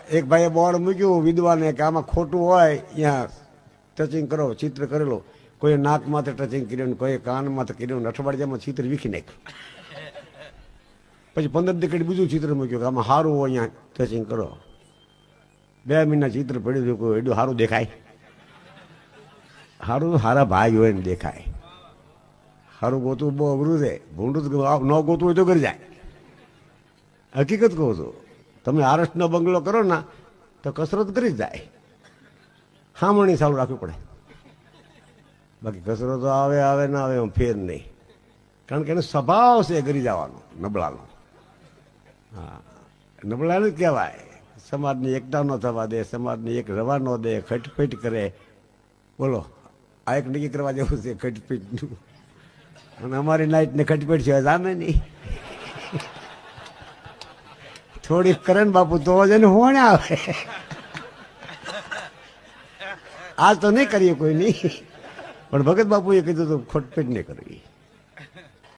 એક ભાઈએ બોર્ડ મૂક્યું વિદ્વાને કે આમાં ખોટું હોય ત્યાં ટચિંગ કરો, ચિત્ર કરેલો. કોઈ નાક માથે ટચિંગ કર્યું, કોઈ કાન માથે કર્યું, અઠવાડિયામાં ચિત્ર વીખી નાખ્યું. પછી 15 દી બીજું ચિત્ર મૂક્યું કે આમાં સારું હોય અહીંયા ટચિંગ કરો. 2 મહિના ચિત્ર પડ્યું, કોઈ એટલું સારું દેખાય? સારું સારા ભાઈ હોય ને દેખાય. સારું ગોતું બહુ અઘરું છે. ભૂંડું ન ગોતું હોય તો કરી જાય. હકીકત કહું છું. તમે આરસનો બંગલો કરો ને તો કસરત કરી જ જાય. હામણી ચાલુ રાખવી પડે. બાકી કસરતો આવે આવે ના આવે ફેર નહીં. કારણ કે એનો સ્વભાવ છે કરી જવાનો નબળાનો. હા, નબળાને જ કહેવાય. સમાજની એકતા ન થવા દે, સમાજની એક રવા ન દે, ખટપીટ કરે. બોલો, આ એક નક્કી કરવા જેવું છે ખટપીટનું. અને અમારી નાઈટને ખટપીટ છે જામે નહીં. થોડીક કરે ને બાપુ તો જ એને હોણે આવે. આ તો નહીં કરીએ કોઈ નહીં, પણ ભગત બાપુએ કીધું તો ખટપીટ નહીં કરવી.